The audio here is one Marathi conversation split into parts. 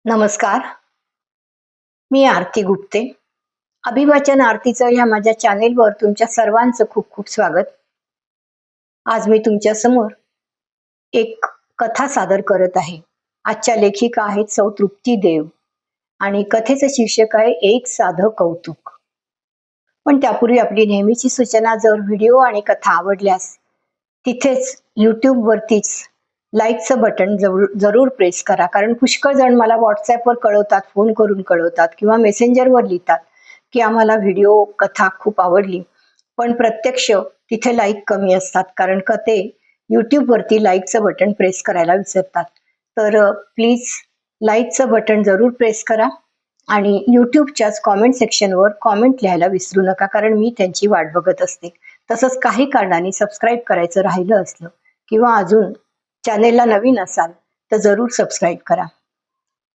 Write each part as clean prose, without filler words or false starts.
नमस्कार. मी आरती गुप्ते. अभिवाचन आरतीचं ह्या माझ्या चॅनेलवर तुमच्या सर्वांचं खूप खूप स्वागत. आज मी तुमच्या समोर एक कथा सादर करत आहे. आजच्या लेखिका आहेत सौ तृप्ती देव आणि कथेचं शीर्षक आहे एक साधं कौतुक. पण त्यापूर्वी आपली नेहमीची सूचना, जर व्हिडिओ आणि कथा आवडल्यास तिथेच YouTube वरतीच लाईकचं बटन जरूर प्रेस करा. कारण पुष्कळ जण मला व्हॉट्सॲपवर कळवतात, फोन करून कळवतात किंवा मेसेंजरवर लिहितात की आम्हाला व्हिडिओ कथा खूप आवडली, पण प्रत्यक्ष तिथे लाईक कमी असतात कारण का ते YouTube वरती लाईकचं बटन प्रेस करायला विसरतात. तर प्लीज लाईकचं बटन जरूर प्रेस करा आणि YouTubeच्याच कॉमेंट सेक्शनवर कॉमेंट लिहायला विसरू नका, कारण मी त्यांची वाट बघत असते. तसंच काही कारणाने सबस्क्राईब करायचं राहिलं असलं किंवा अजून चॅनेलला नवीन असाल तर जरूर सबस्क्राईब करा.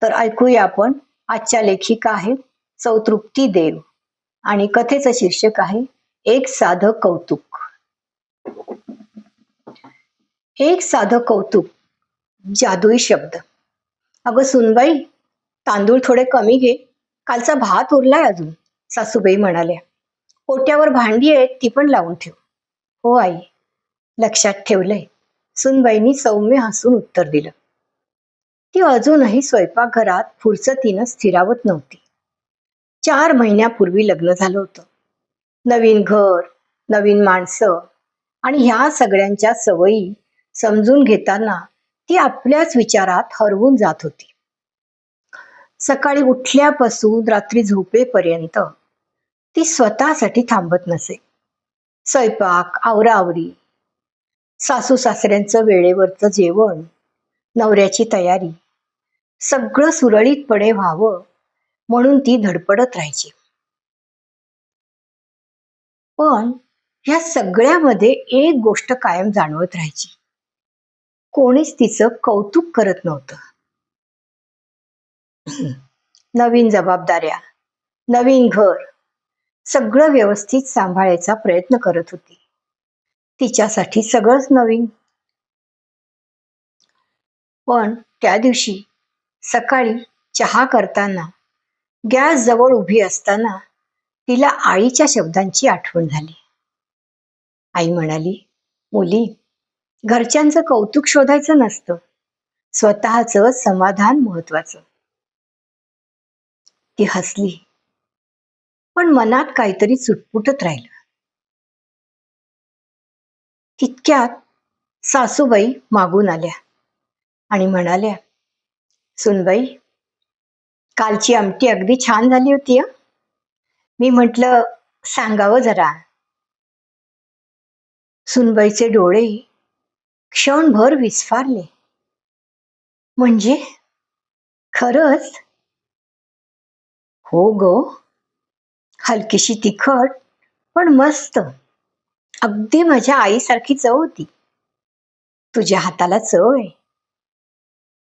तर ऐकूया आपण. आजच्या लेखिका आहेत सौ तृप्ती देव आणि कथेचं शीर्षक आहे एक साधं कौतुक. एक साधं कौतुक, जादुई शब्द. अगं सुनबाई, तांदूळ थोडे कमी घे, कालचा भात उरलाय अजून, सासूबाई म्हणाल्या. ओट्यावर भांडी आहेत, ती पण लावून ठेव. हो आई, लक्षात ठेवलंय, सुनबाईंनी सौम्य हसून उत्तर दिलं. ती अजूनही स्वयंपाकघरात फुरसतीनं स्थिरावत नव्हती. 4 महिन्यापूर्वी लग्न झालं होतं. नवीन घर, नवीन माणसं आणि ह्या सगळ्यांच्या सवयी समजून घेताना ती आपल्याच विचारात हरवून जात होती. सकाळी उठल्यापासून रात्री झोपेपर्यंत ती स्वतःसाठी थांबत नसे. स्वयंपाक, आवराआवरी, सासू सासऱ्यांचं वेळेवरचं जेवण, नवऱ्याची तयारी, सगळं सुरळीतपणे व्हावं म्हणून ती धडपडत राहायची. पण ह्या सगळ्यामध्ये एक गोष्ट कायम जाणवत राहायची. कोणीच तिचं कौतुक करत नव्हतं. नवीन जबाबदाऱ्या, नवीन घर, सगळं व्यवस्थित सांभाळायचा प्रयत्न करत होती. तिच्यासाठी सगळंच नवीन. पण त्या दिवशी सकाळी चहा करताना गॅस जवळ उभी असताना तिला आईच्या शब्दांची आठवण झाली. आई म्हणाली, मुली, घरच्यांचं कौतुक शोधायचं नसतं, स्वतःचं समाधान महत्वाचं. ती हसली, पण मनात काहीतरी चुटपुटत राहिलं. तितक्यात सासूबाई मागून आल्या आणि म्हणाल्या, सुनबाई, कालची आमटी अगदी छान झाली होती. मी म्हटलं सांगावं जरा. सुनबाईचे डोळे क्षणभर विस्फारले. म्हणजे खरंच? हो ग, हलकीशी तिखट पण मस्त, अगदी माझ्या आईसारखी चव होती. तुझ्या हाताला चव आहे.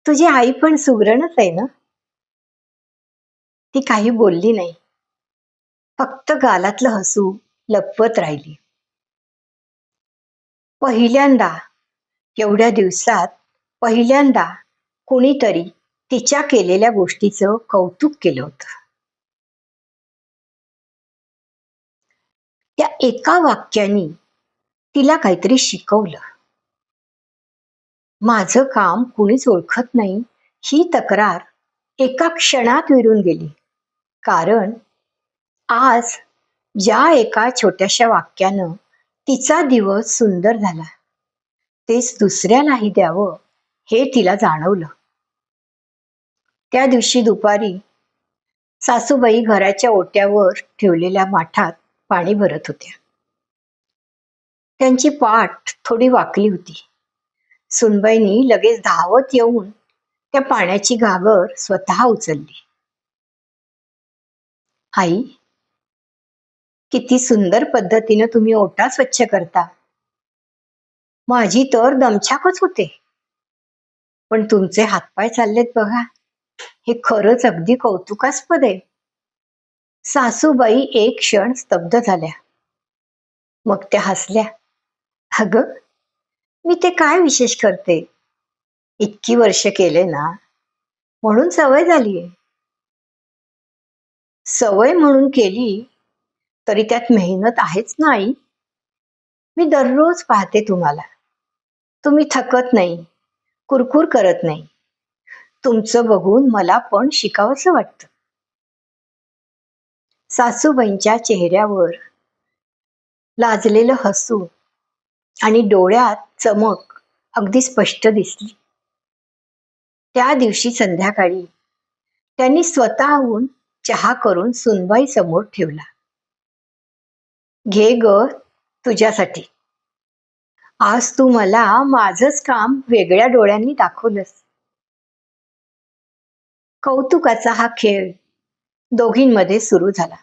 तुझी आई पण सुगरणच आहे ना? ती काही बोलली नाही, फक्त गालातलं हसू लपवत राहिली. पहिल्यांदा, एवढ्या दिवसात पहिल्यांदा कोणीतरी तिच्या केलेल्या गोष्टीचं कौतुक केलं होतं. त्या एका वाक्याने तिला काहीतरी शिकवलं. माझं काम कुणीच ओळखत नाही ही तक्रार एका क्षणात विरून गेली. कारण आज ज्या एका छोट्याशा वाक्यानं तिचा दिवस सुंदर झाला, तेच दुसऱ्यालाही द्यावं हे तिला जाणवलं. त्या दिवशी दुपारी सासूबाई घराच्या ओट्यावर ठेवलेल्या माठात पाणी भरत होत्या. त्यांची पाठ थोडी वाकली होती. सुनबाईंनी लगेच धावत येऊन त्या पाण्याची घागर स्वतः उचलली. आई, किती सुंदर पद्धतीनं तुम्ही ओटा स्वच्छ करता. माझी तर दमछाकच होते, पण तुमचे हातपाय चाललेत बघा, हे खरंच अगदी कौतुकास्पद आहे. सासूबाई एक क्षण स्तब्ध झाल्या. मग त्या हसल्या. अगं, मी ते काय विशेष करते, इतकी वर्ष केले ना, म्हणून सवय झालीये. सवय म्हणून केली तरी त्यात मेहनत आहेच ना आई. मी दररोज पाहते तुम्हाला. तुम्ही थकत नाही, कुरकुर करत नाही. तुमचं बघून मला पण शिकावंसं वाटतं. सासूबाईंच्या चेहऱ्यावर लाजलेलं हसू आणि डोळ्यात चमक अगदी स्पष्ट दिसली. त्या दिवशी संध्याकाळी त्यांनी स्वतःहून चहा करून सुनबाई समोर ठेवला. घे ग, तुझ्यासाठी. आज तू मला माझंच काम वेगळ्या डोळ्यांनी दाखवलंस. कौतुकाचा हा खेळ दोघींमध्ये सुरू झाला.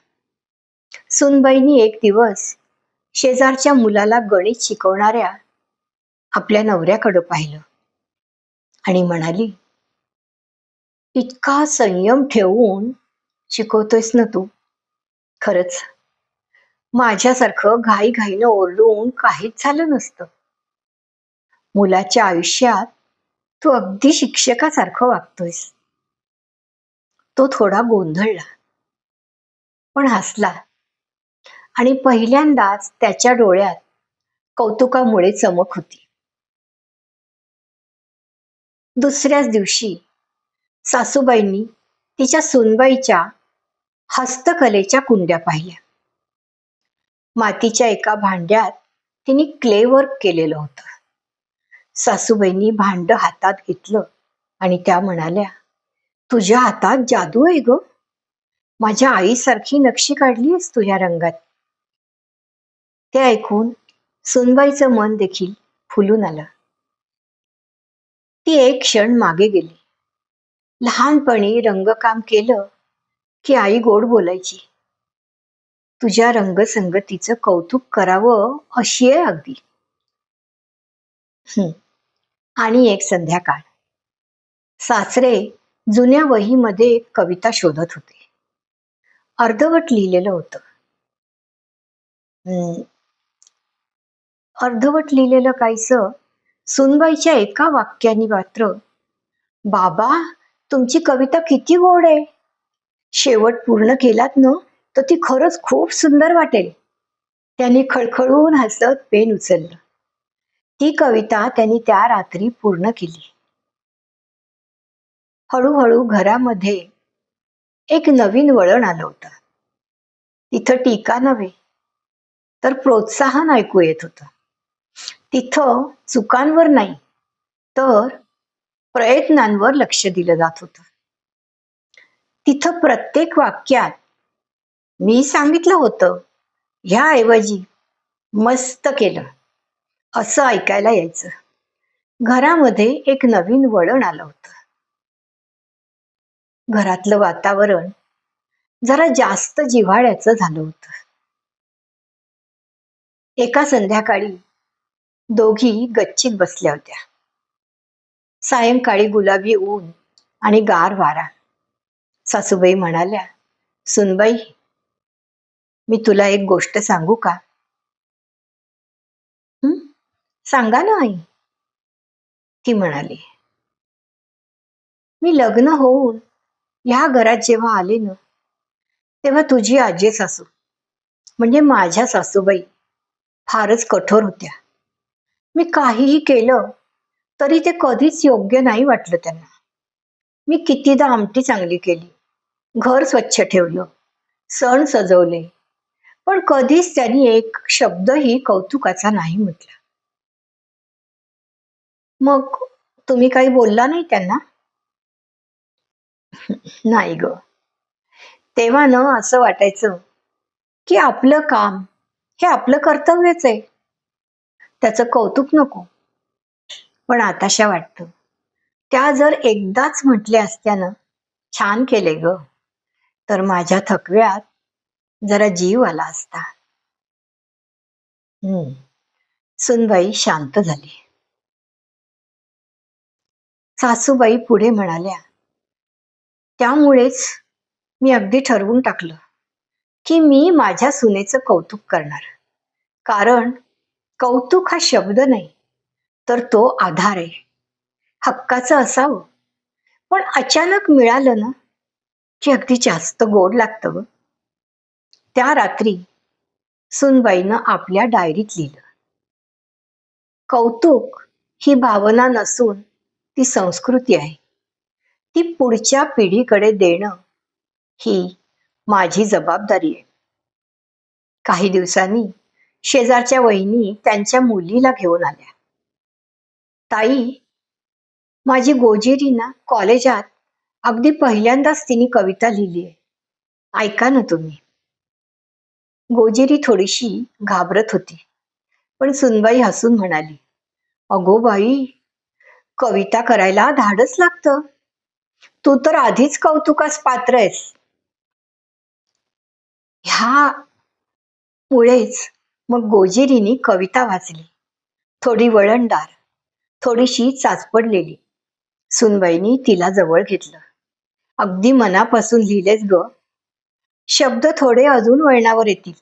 सुनबाईंनी एक दिवस शेजारच्या मुलाला गणित शिकवणाऱ्या आपल्या नवऱ्याकडं पाहिलं आणि म्हणाली, इतका संयम ठेवून शिकवतोयस ना तू. खरंच माझ्यासारखं घाईघाईनं ओरडून काहीच झालं नसतं. मुलाच्या आयुष्यात तू अगदी शिक्षकासारखं वागतोयस. तो थोडा गोंधळला पण हसला आणि पहिल्यांदाच त्याच्या डोळ्यात कौतुकामुळे चमक होती. दुसऱ्याच दिवशी सासूबाईंनी तिच्या सुनबाईच्या हस्तकलेच्या कुंड्या पाहिल्या. मातीच्या एका भांड्यात तिने क्ले वर्क केलेलं होतं. सासूबाईंनी भांड हातात घेतलं आणि त्या म्हणाल्या, तुझ्या हातात जादू आहे ग. माझ्या आईसारखी नक्षी काढलीस तू या रंगात. ते ऐकून सुनबाईचं मन देखील फुलून आलं. ती एक क्षण मागे गेली. लहानपणी रंगकाम केलं की आई गोड बोलायची, तुझ्या रंगसंगतीचं कौतुक करावं अशी आहे अगदी. आणि एक संध्याकाळ सासरे जुन्या वहीमध्ये एक कविता शोधत होते. अर्धवट लिहिलेलं होतं. अर्धवट लिहिलेलं काहीसं सुनबाईच्या एका वाक्याने मात्र, बाबा तुमची कविता किती गोड आहे. शेवट पूर्ण केलात ना तर ती खरंच खूप सुंदर वाटेल. त्याने खळखळून हसत पेन उचललं. ती कविता त्यांनी त्या रात्री पूर्ण केली. हळूहळू घरामध्ये एक नवीन वळण आलं होतं. तिथं टीका नव्हे तर प्रोत्साहन ऐकू येत होतं. तिथं चुकांवर नाही तर प्रयत्नांवर लक्ष दिलं जात होतं. तिथं प्रत्येक वाक्यात मी सांगितलं होतं ह्याऐवजी मस्त केलं असं ऐकायला यायचं. घरामध्ये एक नवीन वळण आलं होतं. घरातलं वातावरण जरा जास्त जिव्हाळ्याचं झालं होतं. एका संध्याकाळी दोघी गच्चीत बसल्या होत्या. सायंकाळी गुलाबी ऊन आणि गार वारा. सासूबाई म्हणाल्या, सुनबाई मी तुला एक गोष्ट सांगू का? सांगा ना आई, ती म्हणाली. मी लग्न होऊन ह्या घरात जेव्हा आले ना तेव्हा तुझी आजी सासू म्हणजे माझ्या सासूबाई फारच कठोर होत्या. मी काहीही केलं तरी ते कधीच योग्य नाही वाटलं त्यांना. मी कितीदा आमटी चांगली केली, घर स्वच्छ ठेवलं, सण सजवले, पण कधीच त्यांनी एक शब्दही कौतुकाचा नाही म्हटला. मग तुम्ही काही बोलला नाही त्यांना? नाही ग. तेव्हा ना असं वाटायचं की आपलं काम हे आपलं कर्तव्यच आहे, त्याचं कौतुक नको. पण आताशा वाटतं त्या जर एकदाच म्हटल्या असत्या ना, छान केले ग, तर माझ्या थकव्यात जरा जीव आला असता. सुनबाई शांत झाली. सासूबाई पुढे म्हणाल्या, त्यामुळेच मी अगदी ठरवून टाकलं की मी माझ्या सुनेचं कौतुक करणार. कारण कौतुक हा शब्द नाही तर तो आधार आहे. हक्काचं असावं पण अचानक मिळालं ना की अगदी जास्त गोड लागतं ग. त्या रात्री सुनबाईनं आपल्या डायरीत लिहिलं, कौतुक ही भावना नसून ती संस्कृती आहे. ती पुढच्या पिढीकडे देणं ही माझी जबाबदारी आहे. काही दिवसांनी शेजारच्या वहिनी त्यांच्या मुलीला घेऊन आल्या. ताई, माझी गोजिरी ना कॉलेजात अगदी पहिल्यांदाच तिने कविता लिहिली आहे. ऐका ना तुम्ही. गोजिरी थोडीशी घाबरत होती, पण सुनबाई हसून म्हणाली, अगो बाई, कविता करायला धाडस लागतं. तू तर आधीच कौतुकास पात्र आहेस. ह्यामुळेच मग गोजिरीनी कविता वाचली. थोडी वळणदार, थोडीशी चाचपडलेली. सुनबाईनी तिला जवळ घेतलं. अगदी मनापासून लिहिलेस ग. शब्द थोडे अजून वळणावर येतील,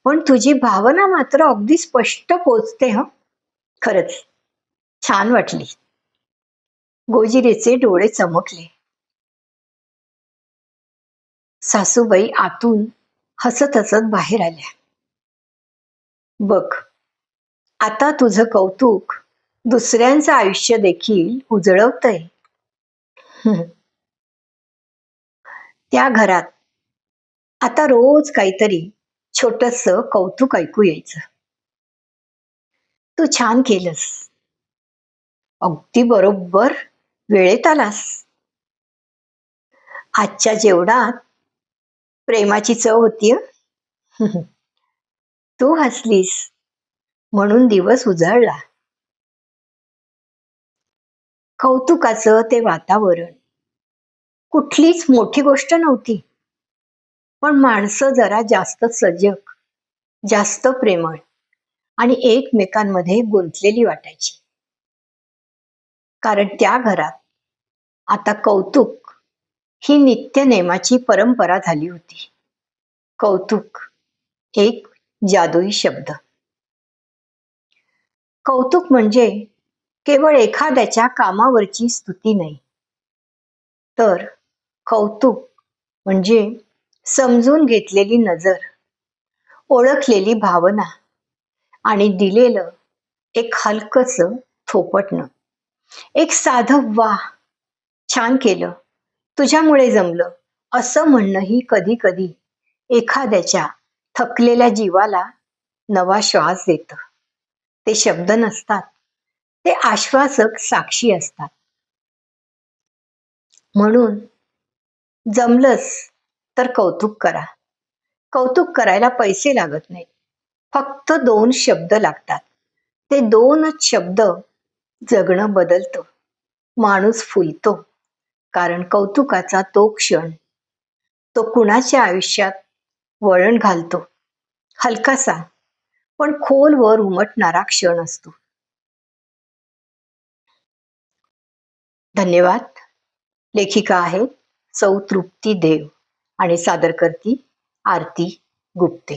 पण तुझी भावना मात्र अगदी स्पष्ट पोचते. खरंच छान वाटली. गोजिरीचे डोळे चमकले. सासूबाई आतून हसत हसत बाहेर आल्या. बघ, आता तुझं कौतुक दुसऱ्यांचं आयुष्य देखील उजळवतंय. त्या घरात आता रोज काहीतरी छोटस कौतुक ऐकू यायचं. तू छान केलंस. अगदी बरोबर वेळेत आलास. आजच्या जेवणात प्रेमाची चव होती. तू हसलीस म्हणून दिवस उजळला. कौतुकाचं ते वातावरण कुठलीच मोठी गोष्ट नव्हती, पण माणसं जरा जास्त सजग, जास्त प्रेमळ आणि एकमेकांमध्ये गुंतलेली वाटायची. कारण त्या घरात आता कौतुक ही नित्य नेमाची परंपरा झाली होती. कौतुक एक जादुई शब्द. कौतुक म्हणजे केवळ एखाद्याच्या कामावरची स्तुती नाही, तर कौतुक म्हणजे समजून घेतलेली नजर, ओळखलेली भावना आणि दिलेलं एक हलकस थोपटणं. एक साधं वा, छान केलं, तुझ्यामुळे जमलं असं म्हणणंही कधी कधी एखाद्याच्या थकलेल्या जीवाला नवा श्वास देतं. ते शब्द नसतात, ते आश्वासक साक्षी असतात. म्हणून जमलंच तर कौतुक करा. कौतुक करायला पैसे लागत नाहीत, फक्त 2 शब्द लागतात. ते 2च शब्द जगणं बदलतं. माणूस फुलतो. कारण कौतुकाचा तो क्षण, तो कुणाच्या आयुष्यात वळण घालतो. हलकासा पण खोलवर उमटणारा क्षण असतो. धन्यवाद. लेखिका आहेत सौ तृप्ती देव आणि सादर करती आरती गुप्ते.